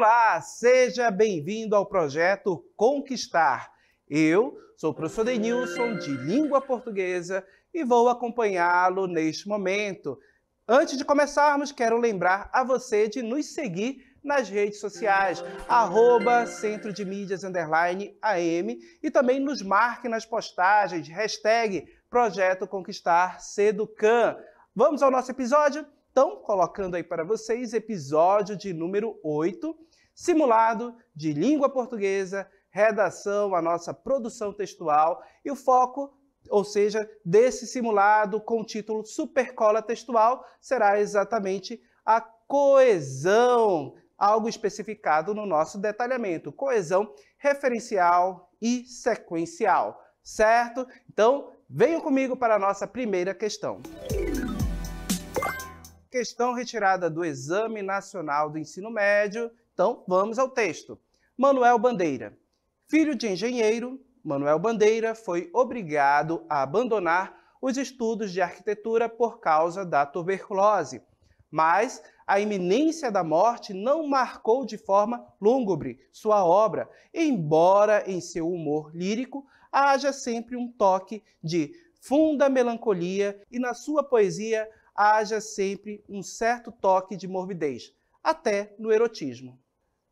Olá, seja bem-vindo ao projeto Conquistar. Eu sou o professor Denilson, de Língua Portuguesa, e vou acompanhá-lo neste momento. Antes de começarmos, quero lembrar a você de nos seguir nas redes sociais, @Centro de Mídias _AM, e também nos marque nas postagens, #Projeto Conquistar Seducan. Vamos ao nosso episódio? Então, colocando aí para vocês, episódio de número 8, simulado de língua portuguesa, redação, a nossa produção textual, e o foco, ou seja, desse simulado com o título Supercola Textual, será exatamente a coesão, algo especificado no nosso detalhamento, coesão referencial e sequencial, certo? Então, venham comigo para a nossa primeira questão. Questão retirada do Exame Nacional do Ensino Médio. Então, vamos ao texto. Manuel Bandeira. Filho de engenheiro, Manuel Bandeira foi obrigado a abandonar os estudos de arquitetura por causa da tuberculose. Mas a iminência da morte não marcou de forma lúgubre sua obra, embora em seu humor lírico haja sempre um toque de funda melancolia e na sua poesia haja sempre um certo toque de morbidez, até no erotismo.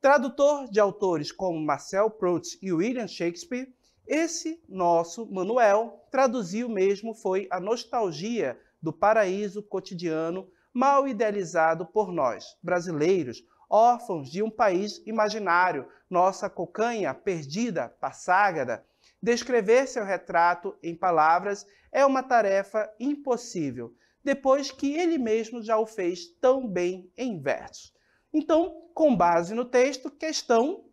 Tradutor de autores como Marcel Proust e William Shakespeare, esse nosso Manuel traduziu mesmo foi a nostalgia do paraíso cotidiano mal idealizado por nós, brasileiros, órfãos de um país imaginário, nossa cocanha perdida, passágada. Descrever seu retrato em palavras é uma tarefa impossível, depois que ele mesmo já o fez tão bem em versos. Então, com base no texto, questão.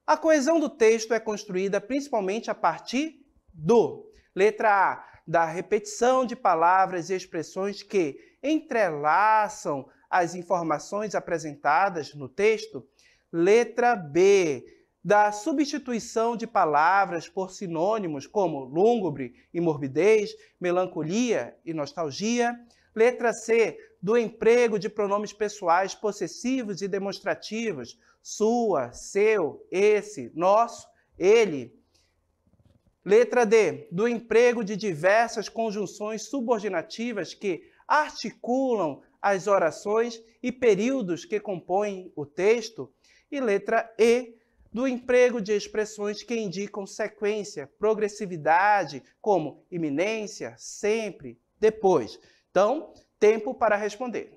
A coesão do texto é construída principalmente a partir do, letra A, da repetição de palavras e expressões que entrelaçam as informações apresentadas no texto. Letra B, da substituição de palavras por sinônimos como lúgubre e morbidez, melancolia e nostalgia. Letra C, do emprego de pronomes pessoais possessivos e demonstrativos, sua, seu, esse, nosso, ele. Letra D, do emprego de diversas conjunções subordinativas que articulam as orações e períodos que compõem o texto. E letra E, do emprego de expressões que indicam sequência, progressividade, como iminência, sempre, depois. Então, tempo para responder.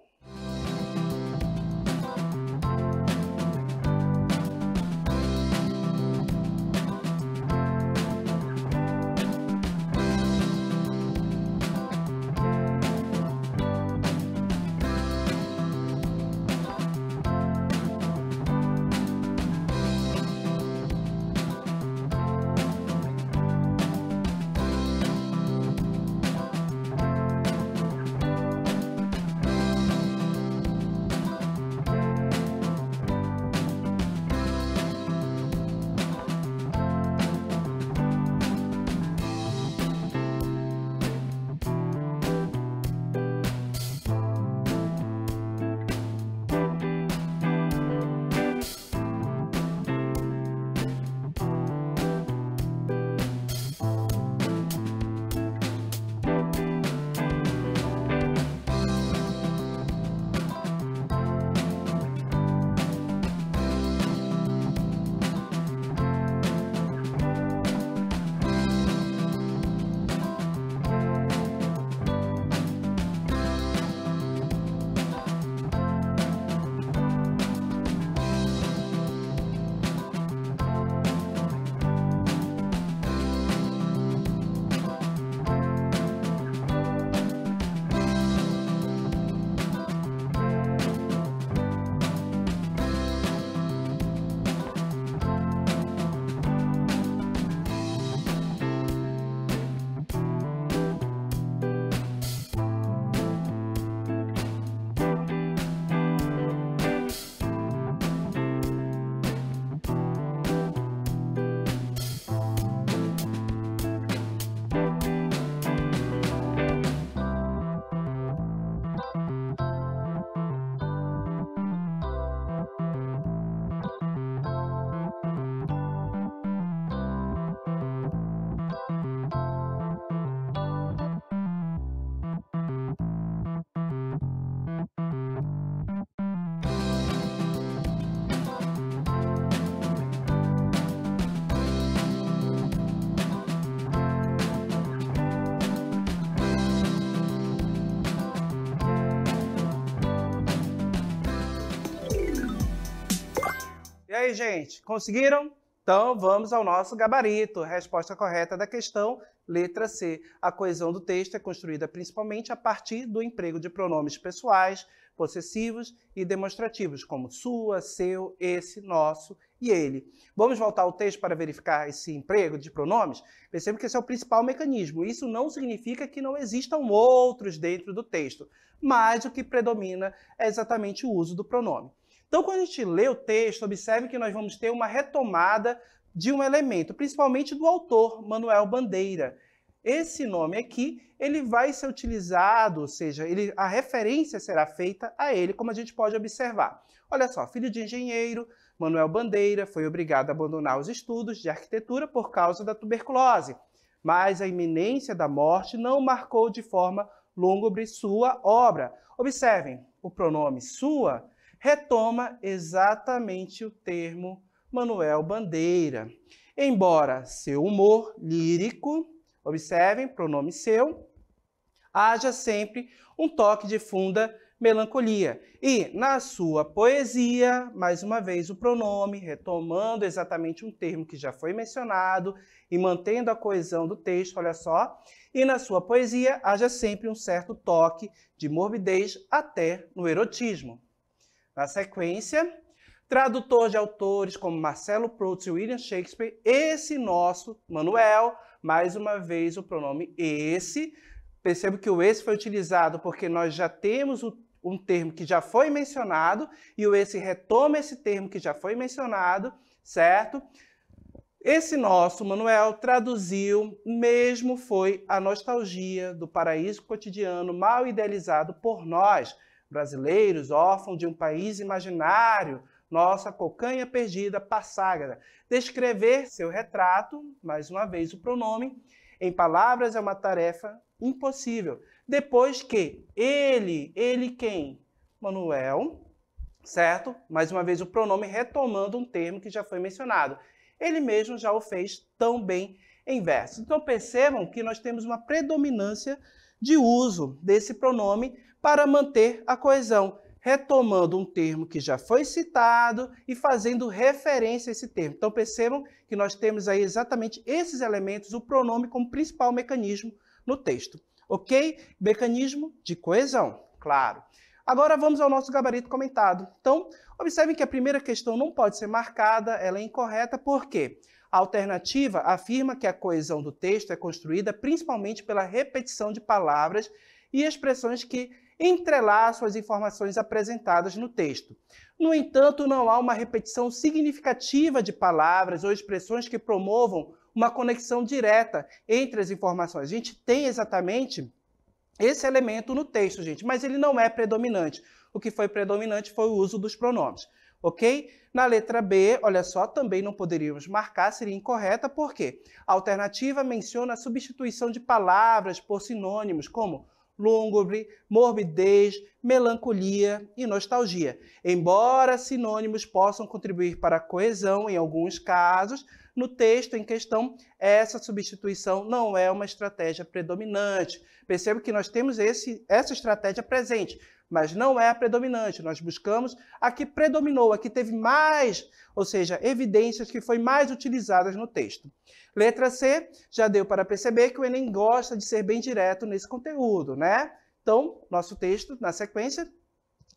E aí, gente, conseguiram? Então, vamos ao nosso gabarito. Resposta correta da questão, letra C. A coesão do texto é construída principalmente a partir do emprego de pronomes pessoais, possessivos e demonstrativos, como sua, seu, esse, nosso e ele. Vamos voltar ao texto para verificar esse emprego de pronomes? Perceba que esse é o principal mecanismo. Isso não significa que não existam outros dentro do texto, mas o que predomina é exatamente o uso do pronome. Então, quando a gente lê o texto, observe que nós vamos ter uma retomada de um elemento, principalmente do autor, Manuel Bandeira. Esse nome aqui, ele vai ser utilizado, ou seja, a referência será feita a ele, como a gente pode observar. Olha só, filho de engenheiro, Manuel Bandeira foi obrigado a abandonar os estudos de arquitetura por causa da tuberculose, mas a iminência da morte não marcou de forma lúgubre sua obra. Observem, o pronome sua retoma exatamente o termo Manuel Bandeira. Embora seu humor lírico, observem, pronome seu, haja sempre um toque de funda melancolia. E na sua poesia, mais uma vez o pronome, retomando exatamente um termo que já foi mencionado e mantendo a coesão do texto, olha só, e na sua poesia haja sempre um certo toque de morbidez até no erotismo. Na sequência, tradutor de autores como Marcelo Proust e William Shakespeare, esse nosso Manuel, mais uma vez o pronome esse. Perceba que o esse foi utilizado porque nós já temos um termo que já foi mencionado e o esse retoma esse termo que já foi mencionado, certo? Esse nosso Manuel traduziu, mesmo foi a nostalgia do paraíso cotidiano mal idealizado por nós, brasileiros, órfãos de um país imaginário, nossa cocanha perdida, passágara. Descrever seu retrato, mais uma vez o pronome, em palavras é uma tarefa impossível. Depois que ele quem? Manuel, certo? Mais uma vez o pronome retomando um termo que já foi mencionado. Ele mesmo já o fez tão bem em verso. Então percebam que nós temos uma predominância de uso desse pronome para manter a coesão, retomando um termo que já foi citado e fazendo referência a esse termo. Então percebam que nós temos aí exatamente esses elementos, o pronome como principal mecanismo no texto. Ok? Mecanismo de coesão, claro. Agora vamos ao nosso gabarito comentado. Então, observem que a primeira questão não pode ser marcada, ela é incorreta, porque a alternativa afirma que a coesão do texto é construída principalmente pela repetição de palavras e expressões que entrelaçam as informações apresentadas no texto. No entanto, não há uma repetição significativa de palavras ou expressões que promovam uma conexão direta entre as informações. A gente tem exatamente esse elemento no texto, gente, mas ele não é predominante. O que foi predominante foi o uso dos pronomes, ok? Na letra B, olha só, também não poderíamos marcar, seria incorreta, porque a alternativa menciona a substituição de palavras por sinônimos, como lúgubre, morbidez, melancolia e nostalgia. Embora sinônimos possam contribuir para a coesão em alguns casos, no texto em questão, essa substituição não é uma estratégia predominante. Perceba que nós temos essa estratégia presente, mas não é a predominante. Nós buscamos a que predominou, a que teve mais, ou seja, evidências que foi mais utilizadas no texto. Letra C, já deu para perceber que o Enem gosta de ser bem direto nesse conteúdo, né? Então, nosso texto, na sequência,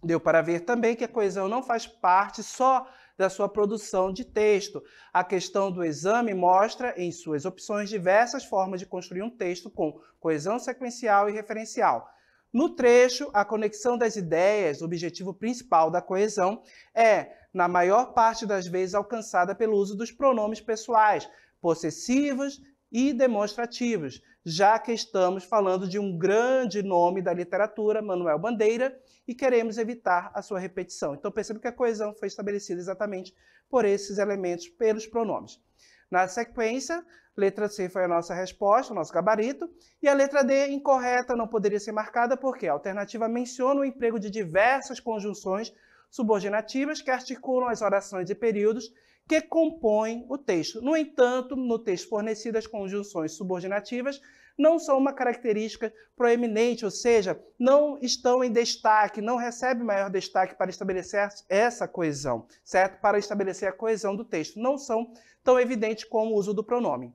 deu para ver também que a coesão não faz parte só da sua produção de texto. A questão do exame mostra, em suas opções, diversas formas de construir um texto com coesão sequencial e referencial. No trecho, a conexão das ideias, o objetivo principal da coesão, é, na maior parte das vezes, alcançada pelo uso dos pronomes pessoais, possessivos e demonstrativos, já que estamos falando de um grande nome da literatura, Manuel Bandeira, e queremos evitar a sua repetição. Então perceba que a coesão foi estabelecida exatamente por esses elementos, pelos pronomes. Na sequência, letra C foi a nossa resposta, o nosso gabarito, e a letra D, incorreta, não poderia ser marcada porque a alternativa menciona o emprego de diversas conjunções subordinativas que articulam as orações e períodos que compõem o texto. No entanto, no texto fornecido, as conjunções subordinativas não são uma característica proeminente, ou seja, não estão em destaque, não recebem maior destaque para estabelecer essa coesão, certo? Para estabelecer a coesão do texto. Não são tão evidentes como o uso do pronome.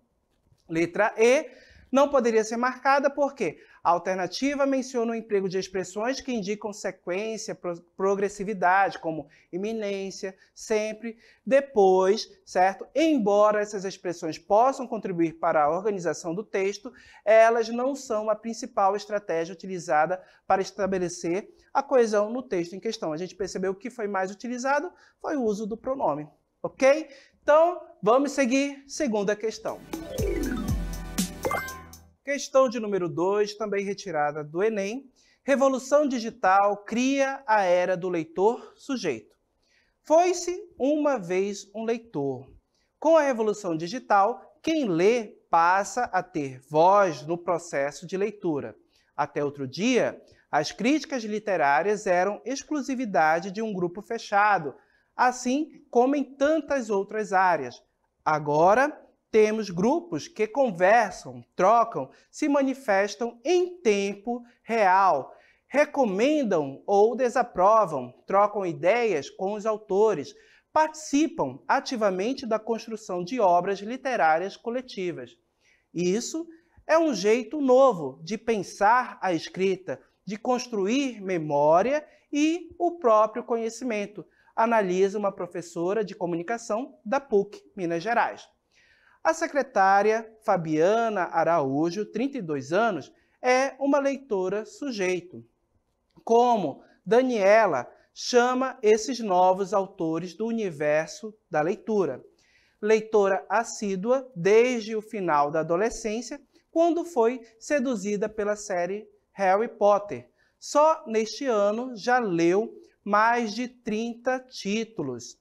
Letra E não poderia ser marcada porque a alternativa menciona o emprego de expressões que indicam sequência, progressividade, como iminência, sempre, depois, certo? Embora essas expressões possam contribuir para a organização do texto, elas não são a principal estratégia utilizada para estabelecer a coesão no texto em questão. A gente percebeu que foi mais utilizado foi o uso do pronome, ok? Então, vamos seguir segunda questão. Questão de número 2, também retirada do Enem. Revolução digital cria a era do leitor-sujeito. Foi-se uma vez um leitor. Com a revolução digital, quem lê passa a ter voz no processo de leitura. Até outro dia, as críticas literárias eram exclusividade de um grupo fechado, assim como em tantas outras áreas. Agora, temos grupos que conversam, trocam, se manifestam em tempo real, recomendam ou desaprovam, trocam ideias com os autores, participam ativamente da construção de obras literárias coletivas. Isso é um jeito novo de pensar a escrita, de construir memória e o próprio conhecimento, analisa uma professora de comunicação da PUC, Minas Gerais. A secretária Fabiana Araújo, 32 anos, é uma leitora sujeito. Como Daniela chama esses novos autores do universo da leitura. Leitora assídua desde o final da adolescência, quando foi seduzida pela série Harry Potter. Só neste ano já leu mais de 30 títulos.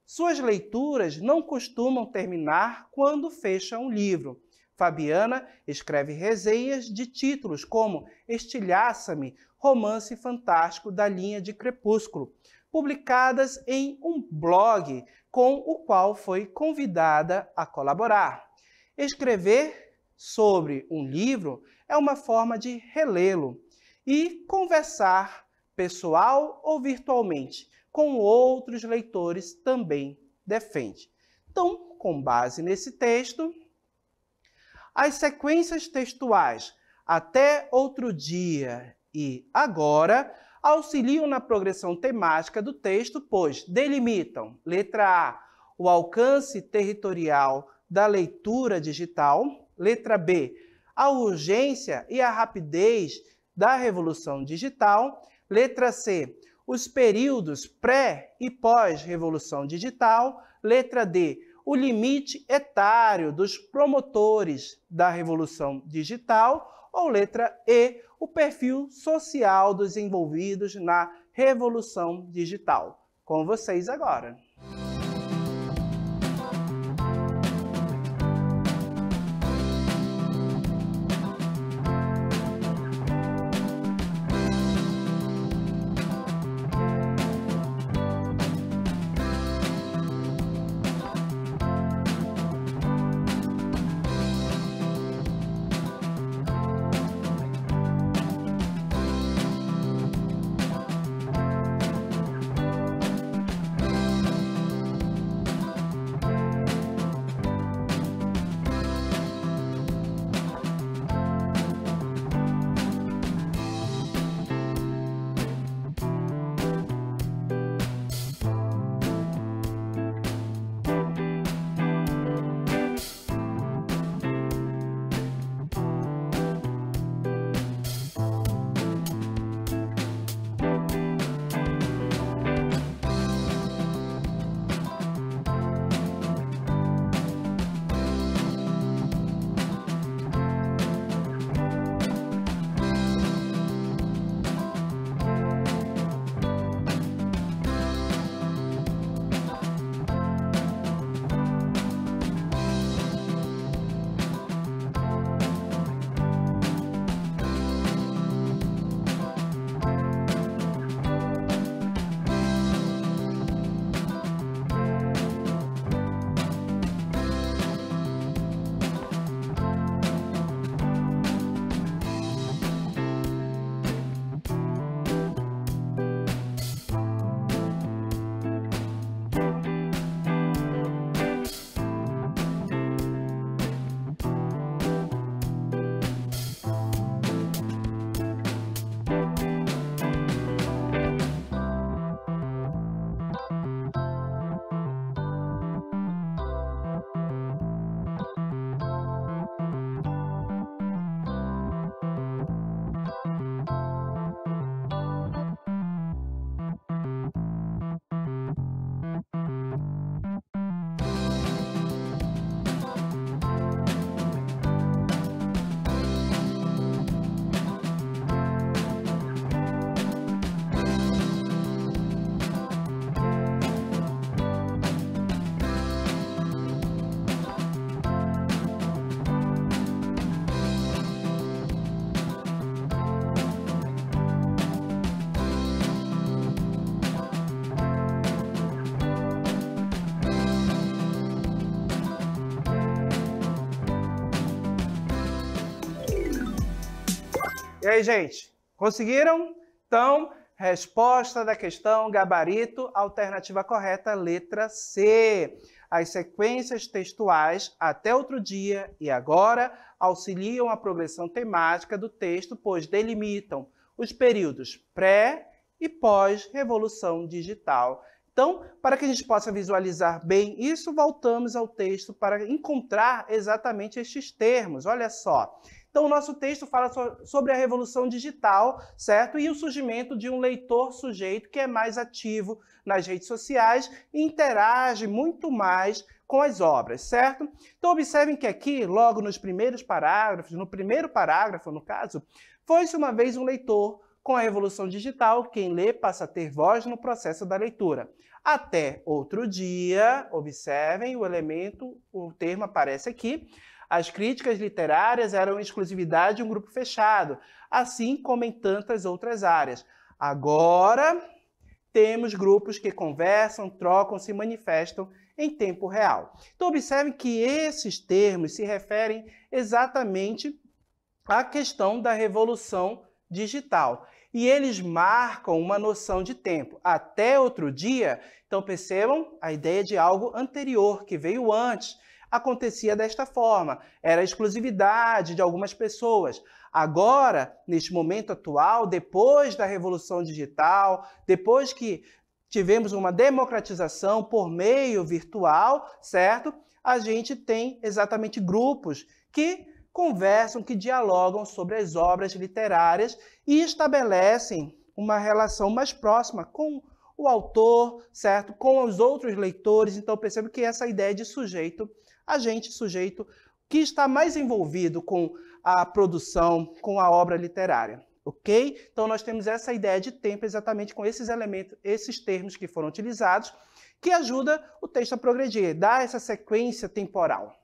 Suas leituras não costumam terminar quando fecha um livro. Fabiana escreve resenhas de títulos como Estilhaça-me, romance fantástico da linha de Crepúsculo, publicadas em um blog com o qual foi convidada a colaborar. Escrever sobre um livro é uma forma de relê-lo e conversar, pessoal ou virtualmente, com outros leitores também defende. Então, com base nesse texto, as sequências textuais até outro dia e agora auxiliam na progressão temática do texto, pois delimitam, letra A, o alcance territorial da leitura digital, letra B, a urgência e a rapidez da revolução digital, letra C, os períodos pré- e pós-revolução digital, letra D, o limite etário dos promotores da revolução digital, ou letra E, o perfil social dos envolvidos na revolução digital. Com vocês agora. E aí, gente, conseguiram? Então, resposta da questão, gabarito, alternativa correta, letra C. As sequências textuais até outro dia e agora auxiliam a progressão temática do texto, pois delimitam os períodos pré e pós-revolução digital. Então, para que a gente possa visualizar bem isso, voltamos ao texto para encontrar exatamente estes termos. Olha só. Então, o nosso texto fala sobre a revolução digital, certo? E o surgimento de um leitor sujeito que é mais ativo nas redes sociais e interage muito mais com as obras, certo? Então, observem que aqui, logo nos primeiros parágrafos, no primeiro parágrafo, no caso, foi-se uma vez um leitor. Com a revolução digital, quem lê passa a ter voz no processo da leitura. Até outro dia, observem o termo aparece aqui, as críticas literárias eram exclusividade de um grupo fechado, assim como em tantas outras áreas. Agora, temos grupos que conversam, trocam, se manifestam em tempo real. Então, observem que esses termos se referem exatamente à questão da revolução digital. E eles marcam uma noção de tempo. Até outro dia, então percebam a ideia de algo anterior, que veio antes. Acontecia desta forma, era exclusividade de algumas pessoas. Agora, neste momento atual, depois da revolução digital, depois que tivemos uma democratização por meio virtual, certo? A gente tem exatamente grupos que conversam, que dialogam sobre as obras literárias e estabelecem uma relação mais próxima com o autor, certo? Com os outros leitores. Então, percebo que essa ideia de sujeito, sujeito que está mais envolvido com a produção, com a obra literária, ok? Então, nós temos essa ideia de tempo exatamente com esses elementos, esses termos que foram utilizados, que ajuda o texto a progredir, dá essa sequência temporal.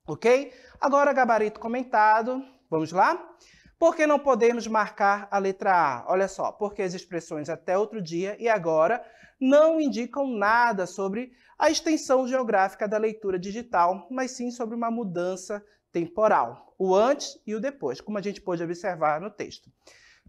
Ok? Agora, gabarito comentado. Vamos lá? Por que não podemos marcar a letra A? Olha só, porque as expressões até outro dia e agora não indicam nada sobre a extensão geográfica da leitura digital, mas sim sobre uma mudança temporal, o antes e o depois, como a gente pôde observar no texto.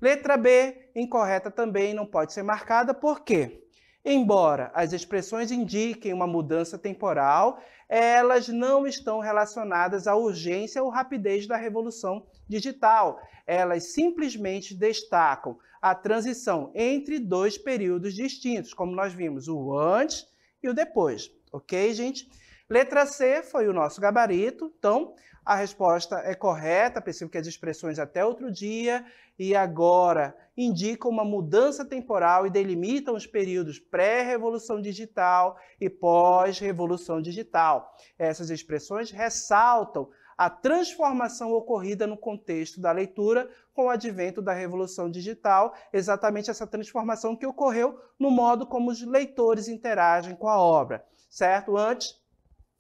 Letra B, incorreta também, não pode ser marcada, por quê? Embora as expressões indiquem uma mudança temporal, elas não estão relacionadas à urgência ou rapidez da revolução digital. Elas simplesmente destacam a transição entre dois períodos distintos, como nós vimos, o antes e o depois. Ok, gente? Letra C foi o nosso gabarito, então a resposta é correta, percebo que as expressões até outro dia e agora indicam uma mudança temporal e delimitam os períodos pré-revolução digital e pós-revolução digital. Essas expressões ressaltam a transformação ocorrida no contexto da leitura com o advento da revolução digital, exatamente essa transformação que ocorreu no modo como os leitores interagem com a obra, certo? Antes,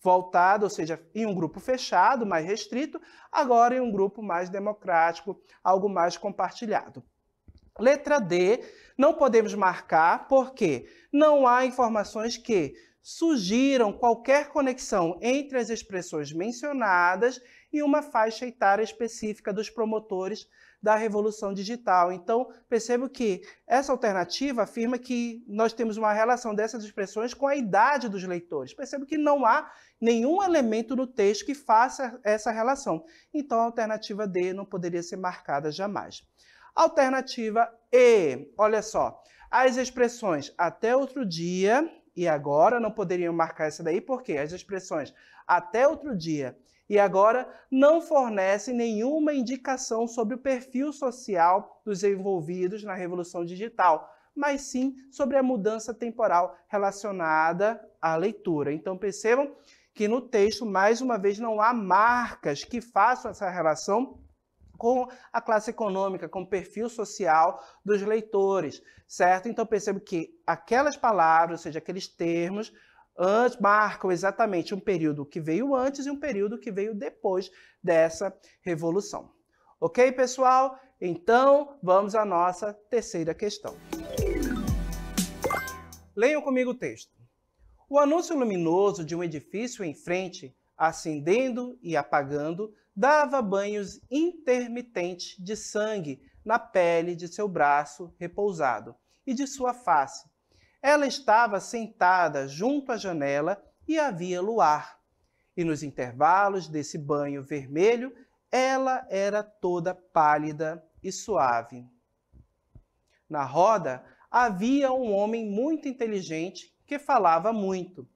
voltado, ou seja, em um grupo fechado, mais restrito, agora em um grupo mais democrático, algo mais compartilhado. Letra D, não podemos marcar porque não há informações que sugiram qualquer conexão entre as expressões mencionadas e uma faixa etária específica dos promotores da revolução digital. Então, percebo que essa alternativa afirma que nós temos uma relação dessas expressões com a idade dos leitores. Percebo que não há nenhum elemento no texto que faça essa relação. Então, a alternativa D não poderia ser marcada jamais. Alternativa E, olha só, as expressões até outro dia e agora não poderiam marcar essa daí, porque as expressões até outro dia e agora não fornecem nenhuma indicação sobre o perfil social dos envolvidos na revolução digital, mas sim sobre a mudança temporal relacionada à leitura. Então percebam que no texto, mais uma vez, não há marcas que façam essa relação com a classe econômica, com o perfil social dos leitores, certo? Então percebo que aquelas palavras, ou seja, aqueles termos, marcam exatamente um período que veio antes e um período que veio depois dessa revolução. Ok, pessoal? Então, vamos à nossa terceira questão. Leiam comigo o texto. O anúncio luminoso de um edifício em frente, acendendo e apagando, dava banhos intermitentes de sangue na pele de seu braço repousado e de sua face. Ela estava sentada junto à janela e havia luar. E nos intervalos desse banho vermelho, ela era toda pálida e suave. Na roda havia um homem muito inteligente que falava muito.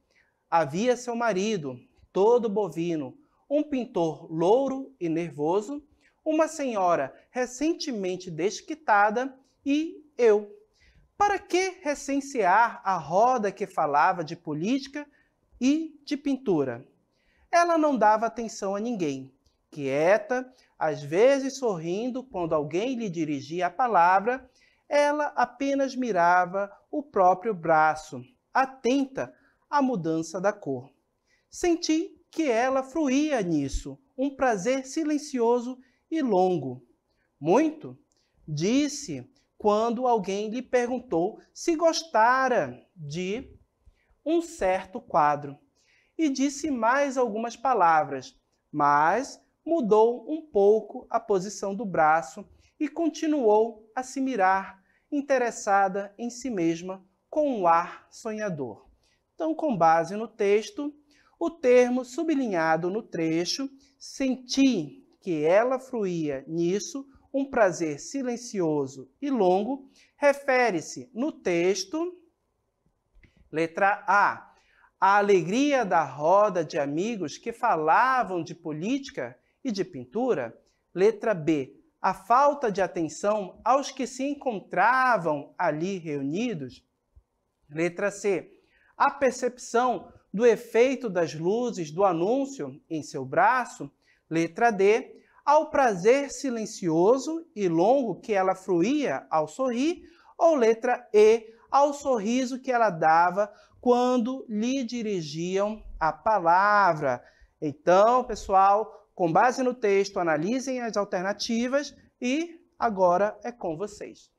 Havia seu marido, todo bovino, um pintor louro e nervoso, uma senhora recentemente desquitada e eu. Para que recensear a roda que falava de política e de pintura? Ela não dava atenção a ninguém, quieta, às vezes sorrindo quando alguém lhe dirigia a palavra, ela apenas mirava o próprio braço, atenta à mudança da cor. Senti que ela fruía nisso, um prazer silencioso e longo. Muito? Disse quando alguém lhe perguntou se gostara de um certo quadro. E disse mais algumas palavras, mas mudou um pouco a posição do braço e continuou a se mirar, interessada em si mesma, com um ar sonhador. Então, com base no texto, o termo sublinhado no trecho, senti que ela fruía nisso um prazer silencioso e longo, refere-se no texto, letra A, a alegria da roda de amigos que falavam de política e de pintura. Letra B, a falta de atenção aos que se encontravam ali reunidos. Letra C, a percepção do efeito das luzes do anúncio em seu braço. Letra D, ao prazer silencioso e longo que ela fruía ao sorrir. Ou letra E, ao sorriso que ela dava quando lhe dirigiam a palavra. Então, pessoal, com base no texto, analisem as alternativas e agora é com vocês.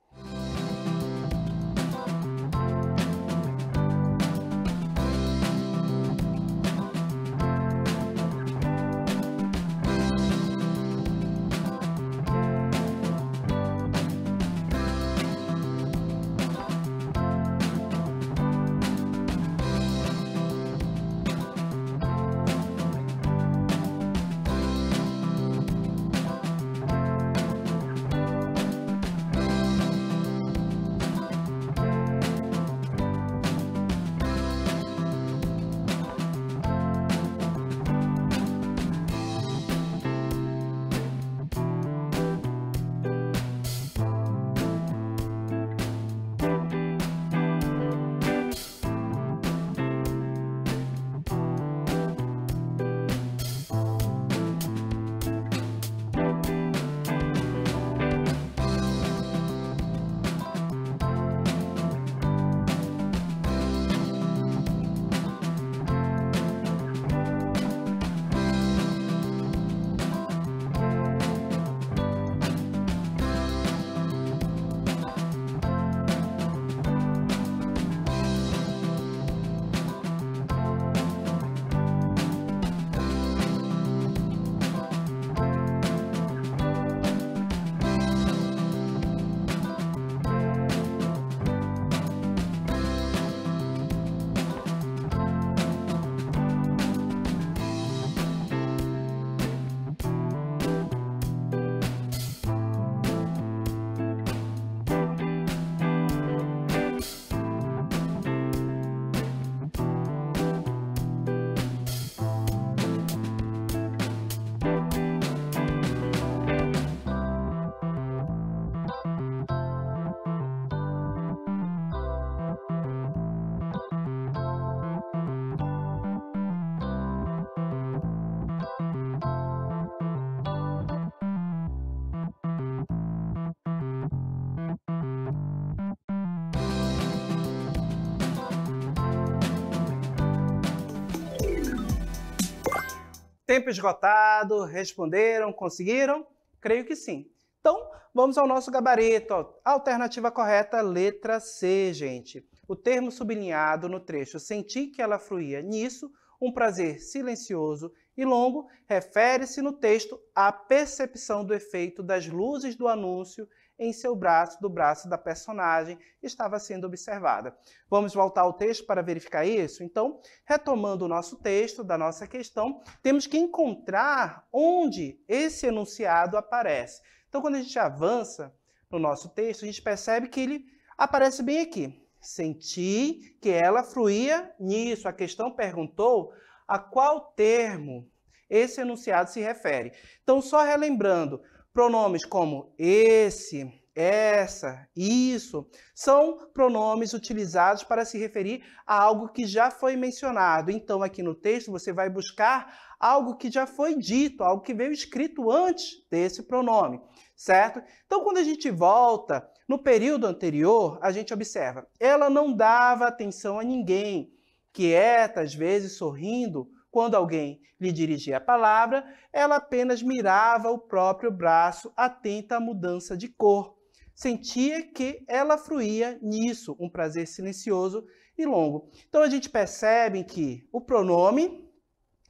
Tempo esgotado, responderam, conseguiram? Creio que sim. Então, vamos ao nosso gabarito. Alternativa correta, letra C, gente. O termo sublinhado no trecho "senti que ela fruía nisso", um prazer silencioso e longo, refere-se no texto à percepção do efeito das luzes do anúncio em seu braço, do braço da personagem que estava sendo observada. Vamos voltar ao texto para verificar isso? Então, retomando o nosso texto, da nossa questão, temos que encontrar onde esse enunciado aparece. Então, quando a gente avança no nosso texto, a gente percebe que ele aparece bem aqui. Senti que ela fruía nisso. A questão perguntou a qual termo esse enunciado se refere. Então, só relembrando, pronomes como esse, essa, isso, são pronomes utilizados para se referir a algo que já foi mencionado. Então, aqui no texto, você vai buscar algo que já foi dito, algo que veio escrito antes desse pronome, certo? Então, quando a gente volta no período anterior, a gente observa, ela não dava atenção a ninguém, quieta, às vezes sorrindo, quando alguém lhe dirigia a palavra, ela apenas mirava o próprio braço, atenta à mudança de cor. Sentia que ela fruía nisso, um prazer silencioso e longo. Então, a gente percebe que o pronome,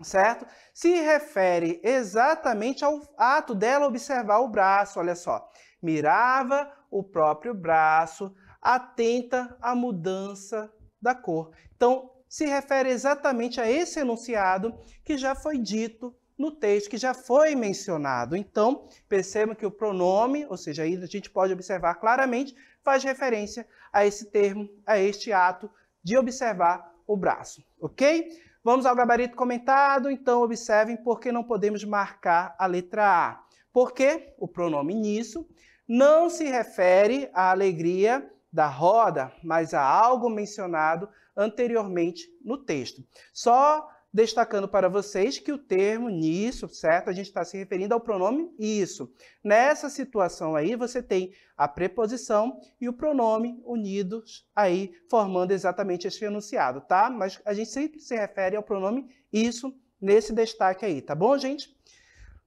certo, se refere exatamente ao ato dela observar o braço, olha só. Mirava o próprio braço, atenta à mudança da cor. Então, se refere exatamente a esse enunciado que já foi dito no texto, que já foi mencionado. Então, percebam que o pronome, ou seja, aí a gente pode observar claramente, faz referência a esse termo, a este ato de observar o braço, ok? Vamos ao gabarito comentado, então observem por que não podemos marcar a letra A. Porque o pronome nisso não se refere à alegria da roda, mas a algo mencionado anteriormente no texto. Só destacando para vocês que o termo nisso, certo? A gente está se referindo ao pronome isso. Nessa situação aí, você tem a preposição e o pronome unidos aí, formando exatamente esse enunciado, tá? Mas a gente sempre se refere ao pronome isso nesse destaque aí, tá bom, gente?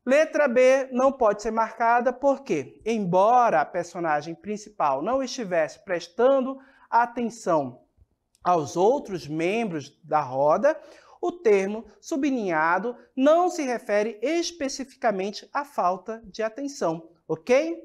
Letra B não pode ser marcada porque, embora a personagem principal não estivesse prestando atenção aos outros membros da roda, o termo sublinhado não se refere especificamente à falta de atenção, ok?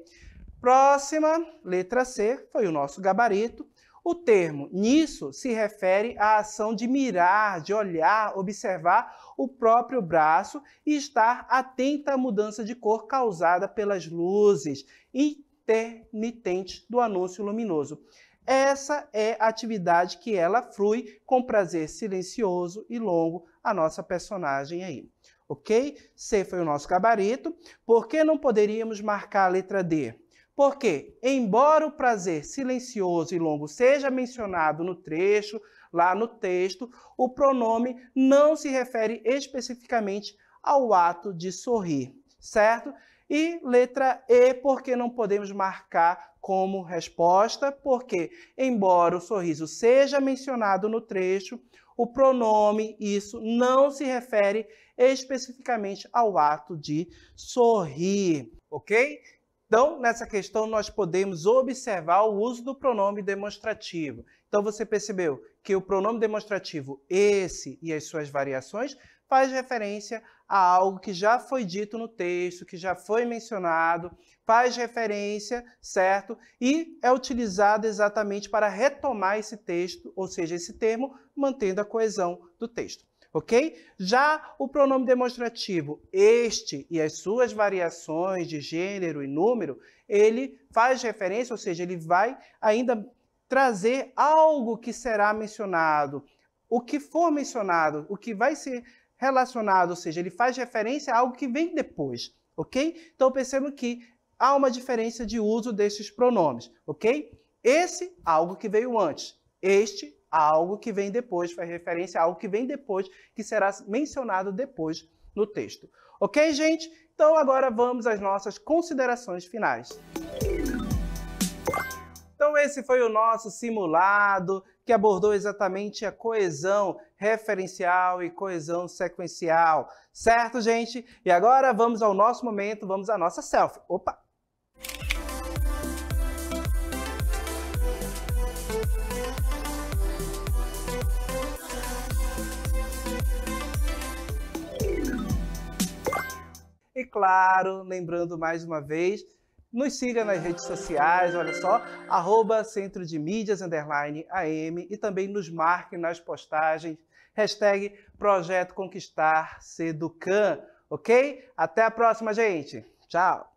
Próxima, letra C, foi o nosso gabarito. O termo nisso se refere à ação de mirar, de olhar, observar o próprio braço e estar atenta à mudança de cor causada pelas luzes intermitentes do anúncio luminoso. Essa é a atividade que ela frui com prazer silencioso e longo a nossa personagem aí, ok? C foi o nosso gabarito. Por que não poderíamos marcar a letra D? Porque, embora o prazer silencioso e longo seja mencionado no trecho, lá no texto, o pronome não se refere especificamente ao ato de sorrir, certo? E letra E, porque não podemos marcar como resposta, porque, embora o sorriso seja mencionado no trecho, o pronome isso não se refere especificamente ao ato de sorrir, ok? Então, nessa questão, nós podemos observar o uso do pronome demonstrativo. Então, você percebeu que o pronome demonstrativo esse e as suas variações faz referência a algo que já foi dito no texto, que já foi mencionado, faz referência, certo? E é utilizado exatamente para retomar esse texto, ou seja, esse termo, mantendo a coesão do texto. Ok? Já o pronome demonstrativo este e as suas variações de gênero e número, ele faz referência, ou seja, ele vai ainda trazer algo que será mencionado. O que for mencionado, o que vai ser relacionado, ou seja, ele faz referência a algo que vem depois, ok? Então, percebam que há uma diferença de uso desses pronomes, ok? Esse, algo que veio antes. Este, algo que vem depois, faz referência a algo que vem depois, que será mencionado depois no texto. Ok, gente? Então, agora vamos às nossas considerações finais. Então, esse foi o nosso simulado, que abordou exatamente a coesão referencial e coesão sequencial. Certo, gente? E agora vamos ao nosso momento, vamos à nossa selfie. Opa! E claro, lembrando mais uma vez, Nos siga nas redes sociais, olha só, Centro de Mídias _AM e também nos marque nas postagens, hashtag Projeto Conquistar Seducan, ok? Até a próxima, gente. Tchau!